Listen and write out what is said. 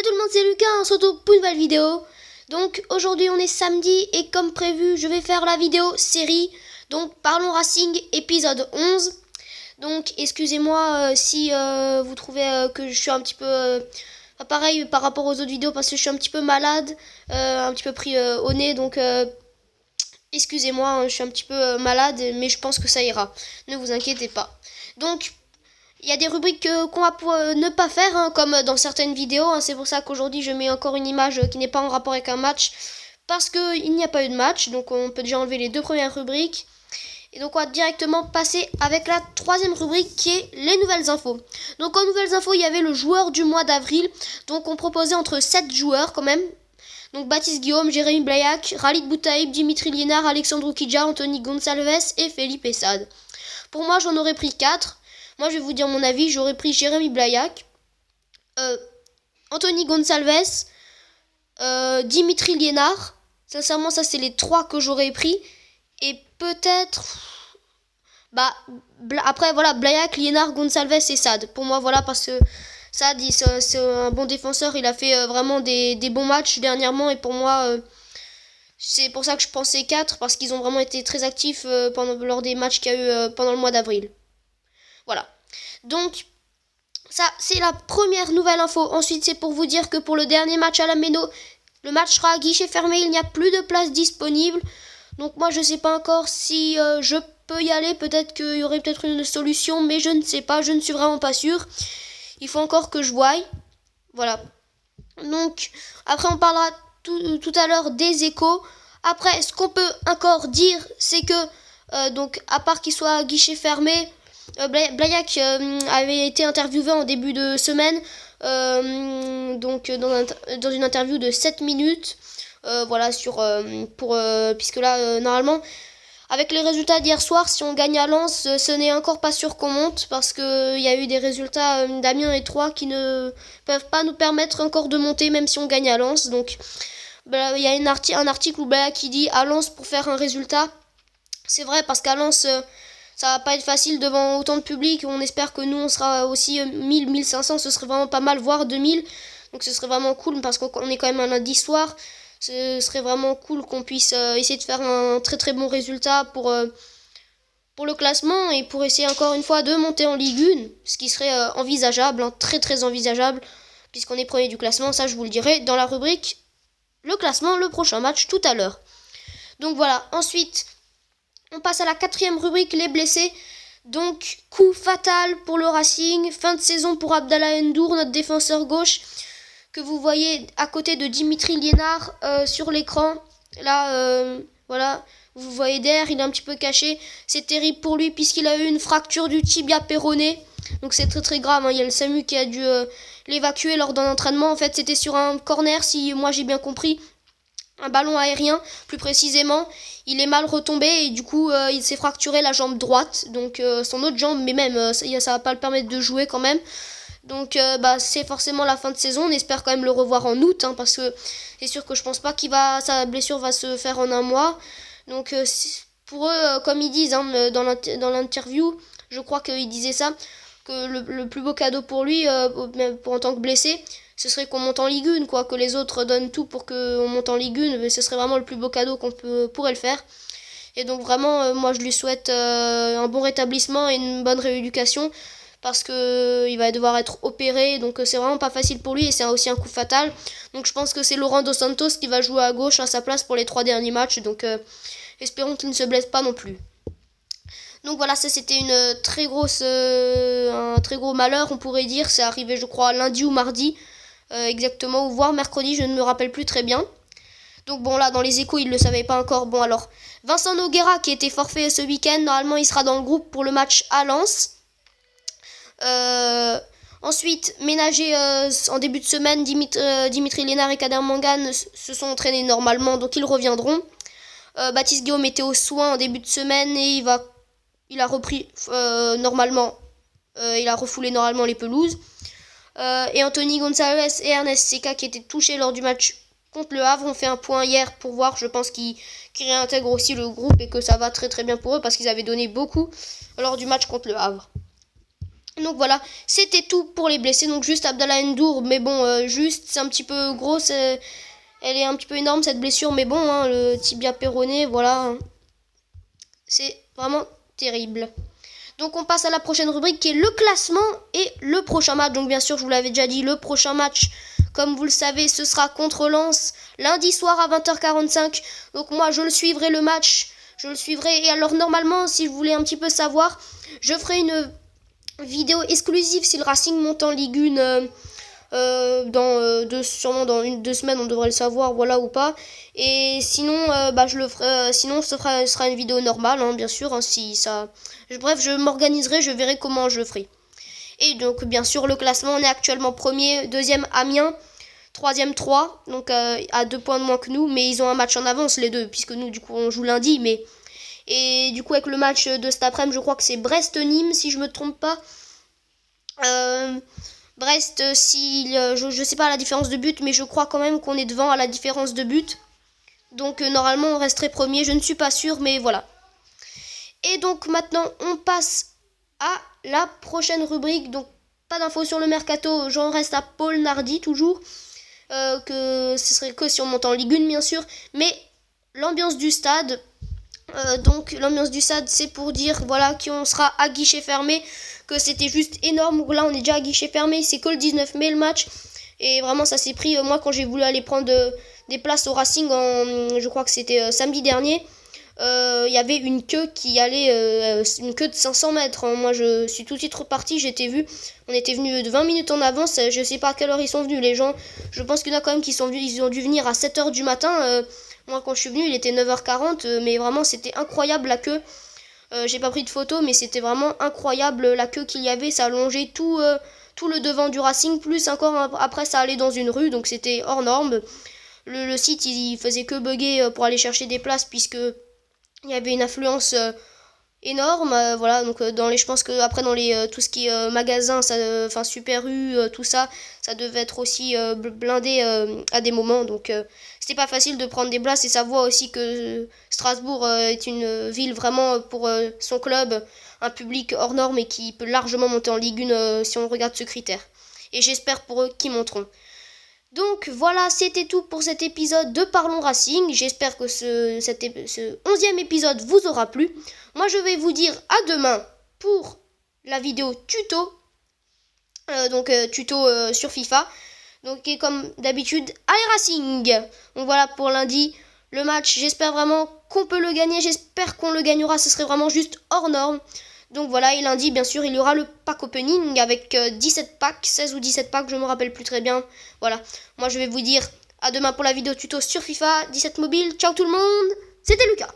Salut tout le monde, c'est Lucas, on se retrouve pour une nouvelle vidéo. Donc aujourd'hui on est samedi et comme prévu je vais faire la vidéo série. Donc Parlons Racing épisode 11. Donc excusez-moi si vous trouvez que je suis un petit peu pas pareil par rapport aux autres vidéos parce que je suis un petit peu malade, un petit peu pris au nez. Donc excusez-moi, hein, je suis un petit peu malade mais je pense que ça ira. Ne vous inquiétez pas. Donc il y a des rubriques qu'on va ne pas faire, hein, comme dans certaines vidéos. Hein, c'est pour ça qu'aujourd'hui je mets encore une image qui n'est pas en rapport avec un match. Parce qu'il n'y a pas eu de match. Donc on peut déjà enlever les deux premières rubriques. Et donc on va directement passer avec la troisième rubrique qui est les nouvelles infos. Donc en nouvelles infos il y avait le joueur du mois d'avril. Donc on proposait entre 7 joueurs quand même. Donc Baptiste Guillaume, Jérémy Blaillac, Khalid Boutaïb, Dimitri Liénard, Alexandre Kidja, Anthony Gonçalves et Felipe Essad. Pour moi j'en aurais pris 4. Moi, je vais vous dire mon avis. J'aurais pris Jérémy Blaillac, Anthony Gonçalves, Dimitri Liénard. Sincèrement, ça, c'est les 3 que j'aurais pris. Et peut-être... après, voilà, Blaillac, Liénard, Gonçalves et Sad. Pour moi, voilà, parce que Sad, c'est un bon défenseur. Il a fait vraiment des bons matchs dernièrement. Et pour moi... c'est pour ça que je pensais 4, parce qu'ils ont vraiment été très actifs lors des matchs qu'il y a eu pendant le mois d'avril. Voilà. Donc, ça, c'est la première nouvelle info. Ensuite, c'est pour vous dire que pour le dernier match à la Méno, le match sera à guichet fermé. Il n'y a plus de place disponible. Donc, moi, je ne sais pas encore si je peux y aller. Peut-être qu'il y aurait peut-être une solution, mais je ne sais pas. Je ne suis vraiment pas sûre. Il faut encore que je voie. Voilà. Donc, après, on parlera tout à l'heure des échos. Après, ce qu'on peut encore dire, c'est que, donc, à part qu'il soit à guichet fermé... Blaillac avait été interviewé en début de semaine, donc dans une interview de 7 minutes, voilà, puisque là, normalement, avec les résultats d'hier soir, si on gagne à Lens, ce n'est encore pas sûr qu'on monte, parce qu'il y a eu des résultats d'Amiens et Troyes qui ne peuvent pas nous permettre encore de monter, même si on gagne à Lens. Donc, il y a un article où Blaillac qui dit à Lens pour faire un résultat. C'est vrai, parce qu'à Lens... ça va pas être facile devant autant de public. On espère que nous, on sera aussi 1000, 1500. Ce serait vraiment pas mal, voire 2000. Donc ce serait vraiment cool parce qu'on est quand même un lundi soir. Ce serait vraiment cool qu'on puisse essayer de faire un très très bon résultat pour le classement et pour essayer encore une fois de monter en Ligue 1. Ce qui serait envisageable, hein, très très envisageable. Puisqu'on est premier du classement. Ça, je vous le dirai dans la rubrique le classement, le prochain match tout à l'heure. Donc voilà, ensuite... on passe à la 4e rubrique, les blessés. Donc, coup fatal pour le Racing. Fin de saison pour Abdallah N'Dour, notre défenseur gauche, que vous voyez à côté de Dimitri Liénard sur l'écran. Là, voilà, vous voyez derrière, il est un petit peu caché. C'est terrible pour lui puisqu'il a eu une fracture du tibia péroné. Donc c'est très très grave, hein. Il y a le SAMU qui a dû l'évacuer lors d'un entraînement. En fait, c'était sur un corner, si moi j'ai bien compris. Un ballon aérien, plus précisément. Il est mal retombé et du coup il s'est fracturé la jambe droite, donc son autre jambe, mais même ça va pas le permettre de jouer quand même. Donc c'est forcément la fin de saison. On espère quand même le revoir en août, hein, parce que c'est sûr que je pense pas sa blessure va se faire en un mois. Donc pour eux, comme ils disent, hein, dans l'interview, je crois qu'ils disaient ça, que le plus beau cadeau pour lui, en tant que blessé, ce serait qu'on monte en Ligue 1, quoi, que les autres donnent tout pour qu'on monte en Ligue 1, mais ce serait vraiment le plus beau cadeau qu'on pourrait le faire. Et donc vraiment, moi je lui souhaite un bon rétablissement et une bonne rééducation, parce que il va devoir être opéré, donc c'est vraiment pas facile pour lui et c'est aussi un coup fatal. Donc je pense que c'est Laurent Dos Santos qui va jouer à gauche à sa place pour les 3 derniers matchs, donc espérons qu'il ne se blesse pas non plus. Donc voilà, ça c'était un très gros malheur, on pourrait dire. C'est arrivé, je crois, lundi ou mardi, exactement, ou voire mercredi, je ne me rappelle plus très bien. Donc bon, là, dans les échos, ils ne le savaient pas encore. Bon, alors, Vincent Nogueira, qui était forfait ce week-end, normalement, il sera dans le groupe pour le match à Lens. Ensuite, ménagé en début de semaine, Dimitri Liénard et Kader Mangane se sont entraînés normalement, donc ils reviendront. Baptiste Guillaume était aux soins en début de semaine et il a repris normalement, il a refoulé normalement les pelouses. Et Anthony Gonçalves et Ernest Seca, qui étaient touchés lors du match contre le Havre, ont fait un point hier pour voir. Je pense qu'ils réintègrent aussi le groupe et que ça va très très bien pour eux, parce qu'ils avaient donné beaucoup lors du match contre le Havre. Donc voilà, c'était tout pour les blessés. Donc juste Abdallah Ndour, mais bon, juste, c'est un petit peu gros, elle est un petit peu énorme cette blessure, mais bon, hein, le tibia péroné, voilà, c'est vraiment terrible. Donc on passe à la prochaine rubrique qui est le classement et le prochain match. Donc bien sûr, je vous l'avais déjà dit, le prochain match, comme vous le savez, ce sera contre Lens, lundi soir à 20h45. Donc moi, je le suivrai le match, je le suivrai. Et alors normalement, si vous voulez un petit peu savoir, je ferai une vidéo exclusive si le Racing monte en Ligue 1 sûrement dans 2 semaines, on devrait le savoir, voilà, ou pas. Et sinon, je le ferai, sinon ce sera une vidéo normale, hein, bien sûr, hein, si ça... Bref, je m'organiserai, je verrai comment je le ferai. Et donc, bien sûr, le classement, on est actuellement premier, deuxième Amiens, troisième 3, donc à 2 points de moins que nous, mais ils ont un match en avance les deux, puisque nous, du coup, on joue lundi, mais... Et du coup, avec le match de cet après-midi, je crois que c'est Brest-Nîmes, si je me trompe pas. Brest, je sais pas la différence de but, mais je crois quand même qu'on est devant à la différence de but. Donc normalement, on resterait premier, je ne suis pas sûre, mais voilà. Et donc maintenant, on passe à la prochaine rubrique. Donc pas d'infos sur le mercato, j'en reste à Paul Nardi toujours. Que ce serait que si on monte en Ligue 1, bien sûr. Mais l'ambiance du stade... donc l'ambiance du stade, c'est pour dire voilà qu'on sera à guichet fermé, que c'était juste énorme. Là on est déjà à guichet fermé, c'est que le 19 mai le match, et vraiment ça s'est pris. Moi quand j'ai voulu aller prendre des places au Racing, je crois que c'était samedi dernier, il y avait une queue qui allait, une queue de 500 mètres, hein. Moi je suis tout de suite reparti, j'étais vu, on était venu de 20 minutes en avance, je sais pas à quelle heure ils sont venus les gens, je pense qu'il y en a quand même qui sont venus, ils ont dû venir à 7h du matin. Moi, quand je suis venue, il était 9h40, mais vraiment, c'était incroyable la queue. J'ai pas pris de photo, mais c'était vraiment incroyable la queue qu'il y avait. Ça allongeait tout le devant du Racing, plus encore après, ça allait dans une rue, donc c'était hors norme. Le site, il faisait que bugger pour aller chercher des places, puisque il y avait une affluence énorme. Voilà, donc je pense que après dans les tout ce qui est magasin, enfin Super U, tout ça, ça devait être aussi blindé à des moments. Donc c'était pas facile de prendre des places, et ça voit aussi que Strasbourg est une ville vraiment pour son club, un public hors norme et qui peut largement monter en Ligue 1 si on regarde ce critère. Et j'espère pour eux qu'ils monteront. Donc voilà, c'était tout pour cet épisode de Parlons Racing. J'espère que ce 11e épisode vous aura plu. Moi je vais vous dire à demain pour la vidéo tuto. Tuto sur FIFA. Donc et comme d'habitude, allez Racing. Donc voilà pour lundi, le match. J'espère vraiment qu'on peut le gagner. J'espère qu'on le gagnera. Ce serait vraiment juste hors norme. Donc voilà, et lundi, bien sûr, il y aura le pack opening avec 17 packs, 16 ou 17 packs, je me rappelle plus très bien. Voilà, moi je vais vous dire à demain pour la vidéo tuto sur FIFA 17 mobile. Ciao tout le monde, c'était Lucas.